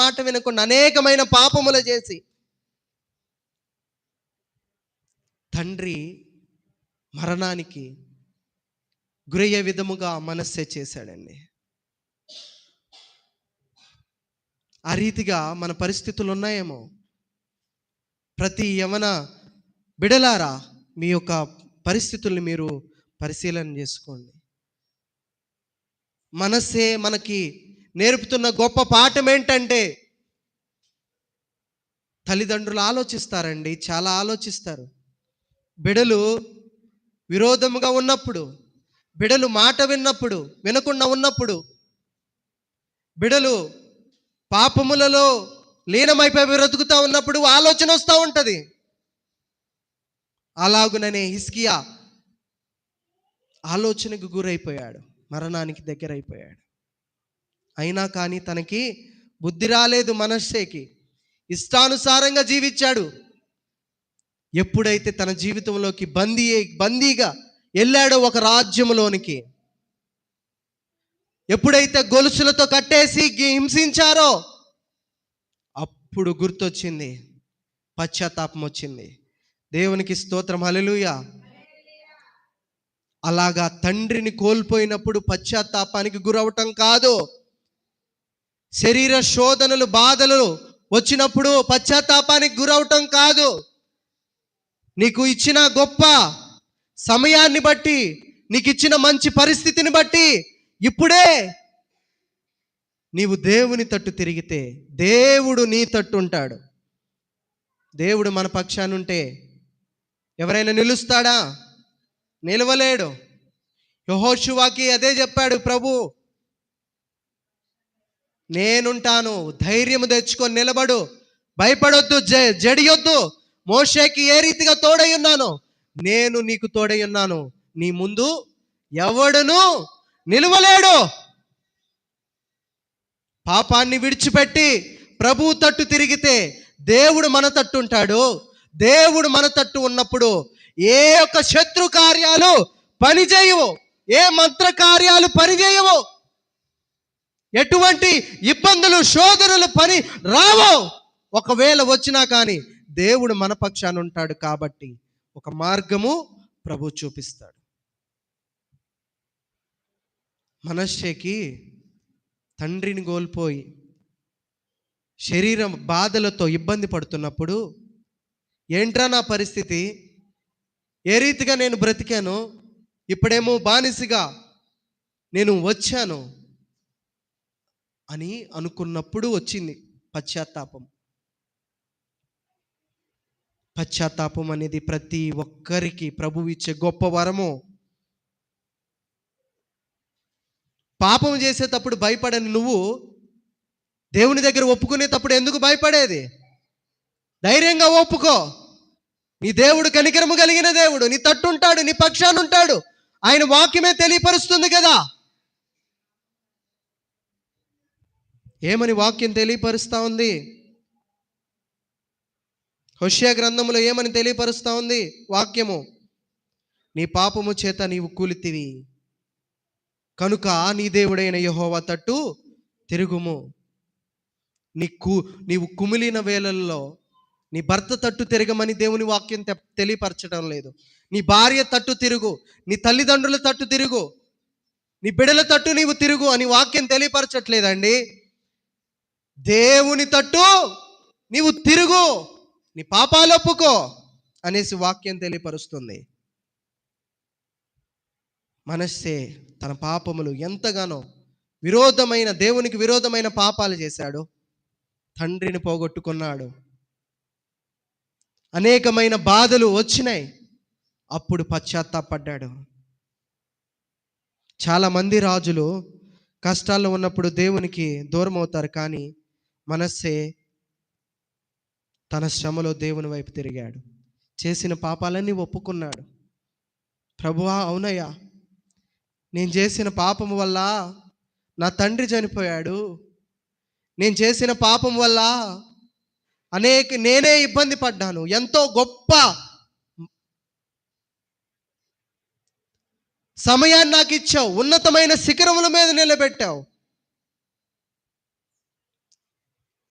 మాట వినకుండా అనేకమైన పాపములు చేసి తండ్రి మరణానికి గురయ్యే విధముగా మనస్సే చేశాడండి. ఆ రీతిగా మన పరిస్థితులు ఉన్నాయేమో. ప్రతి యవన బిడలారా, మీ యొక్క పరిస్థితుల్ని మీరు పరిశీలన చేసుకోండి. మనస్సే మనకి నేర్పుతున్న గొప్ప పాఠం ఏంటంటే, తల్లిదండ్రులు ఆలోచిస్తారండి, చాలా ఆలోచిస్తారు. బిడలు విరోధముగా ఉన్నప్పుడు, బిడలు మాట వినకుండా ఉన్నప్పుడు, బిడలు పాపములలో లీనమైపోయి బ్రతుకుతూ ఉన్నప్పుడు ఆలోచన వస్తూ ఉంటుంది. అలాగుననే హిజ్కియా ఆలోచనకు గురైపోయాడు, మరణానికి దగ్గరైపోయాడు. అయినా కానీ తనకి బుద్ధి రాలేదు. మనస్సేకి ఇష్టానుసారంగా జీవించాడు. ఎప్పుడైతే తన జీవితంలోకి బందీగా వెళ్ళాడో ఒక రాజ్యంలోనికి, ఎప్పుడైతే గొలుసులతో కట్టేసి హింసించారో అప్పుడు గుర్తొచ్చింది, పశ్చాత్తాపం వచ్చింది. దేవునికి స్తోత్రం, హల్లెలూయా. అలాగా తండ్రిని కోల్పోయినప్పుడు పశ్చాత్తాపానికి గురవటం కాదు, శరీర శోధనలు బాధలు వచ్చినప్పుడు పశ్చాత్తాపానికి గురవటం కాదు, నీకు ఇచ్చిన గొప్ప సమయాన్ని బట్టి, నీకు ఇచ్చిన మంచి పరిస్థితిని బట్టి ఇప్పుడే నీవు దేవుని తట్టు తిరిగితే దేవుడు నీ తట్టు ఉంటాడు. దేవుడు మన పక్షానుంటే ఎవరైనా నిలుస్తాడా? నిలవలేడు. యెహోషువకి అదే చెప్పాడు ప్రభు, నేనుంటాను, ధైర్యం తెచ్చుకొని నిలబడు, భయపడొద్దు, జడియొద్దు. మోషేకి ఏ రీతిగా తోడై ఉన్నాను, నేను నీకు తోడై ఉన్నాను. నీ ముందు ఎవడును నిలవలేడు. పాపాన్ని విడిచిపెట్టి ప్రభువు తట్టు తిరిగితే దేవుడు మన తట్టు ఉంటాడు. దేవుడు మన తట్టు ఉన్నప్పుడు ఏ ఒక్క శత్రు కార్యాలు పనిచేయవు, ఏ మంత్ర కార్యాలు పనిచేయవు, ఎటువంటి ఇబ్బందులు శోధనలు పని రావు. ఒకవేళ వచ్చినా కానీ దేవుడు మన పక్షాన ఉంటాడు. కాబట్టి ఒక మార్గము ప్రభు చూపిస్తాడు. మనష్షేకి తండ్రిని కోల్పోయి శరీరం బాధలతో ఇబ్బంది పడుతున్నప్పుడు, ఏంట్రా నా పరిస్థితి, ఏ రీతిగా నేను బ్రతికాను, ఇప్పుడేమో బానిసగా నేను వచ్చాను అని అనుకున్నప్పుడు వచ్చింది పశ్చాత్తాపం. పశ్చాత్తాపం అనేది ప్రతి ఒక్కరికి ప్రభువు ఇచ్చే గొప్ప వరము. పాపం చేసేటప్పుడు భయపడని నువ్వు దేవుని దగ్గర ఒప్పుకునేటప్పుడు ఎందుకు భయపడేది? ధైర్యంగా ఒప్పుకో. నీ దేవుడు కనికరము కలిగిన దేవుడు, నీ తట్టుంటాడు, నీ పక్షాన ఉంటాడు. ఆయన వాక్యమే తెలియపరుస్తుంది కదా. ఏమని వాక్యం తెలియపరుస్తా ఉంది? హోషేయ గ్రంథంలో ఏమని తెలియపరుస్తా ఉంది వాక్యము? నీ పాపము చేత నీవు కూలితివి కనుక నీ దేవుడైన యెహోవా తట్టు తిరుగుము. నీవు కుమిలిన వేళల్లో నీ భర్త తట్టు తిరగమని దేవుని వాక్యం తెలియపరచడం లేదు. నీ భార్య తట్టు తిరుగు, నీ తల్లిదండ్రుల తట్టు తిరుగు, నీ బిడల తట్టు నీవు తిరుగు అని వాక్యం తెలియపరచట్లేదండి. దేవుని తట్టు నీవు తిరుగు, నీ పాపాలు ఒప్పుకో అనేసి వాక్యం తెలియపరుస్తుంది. మనష్షే తన పాపములు ఎంతగానో దేవునికి విరోధమైన పాపాలు చేశాడు. తండ్రిని పోగొట్టుకున్నాడు. అనేకమైన బాధలు వచ్చినాయి. అప్పుడు పశ్చాత్తాపడ్డాడు. చాలామంది రాజులు కష్టాల్లో ఉన్నప్పుడు దేవునికి దూరం అవుతారు. కానీ మనష్షే తన శ్రమలో దేవుని వైపు తిరిగాడు. చేసిన పాపాలన్నీ ఒప్పుకున్నాడు. ప్రభువా, అవునయ్యా, నేను చేసిన పాపం వల్ల నా తండ్రి చనిపోయాడు. నేను చేసిన పాపం వల్ల నేనే ఇబ్బంది పడ్డాను. ఎంతో గొప్ప సమయాన్ని నాకు ఇచ్చావు, ఉన్నతమైన శిఖరముల మీద నిలబెట్టావు.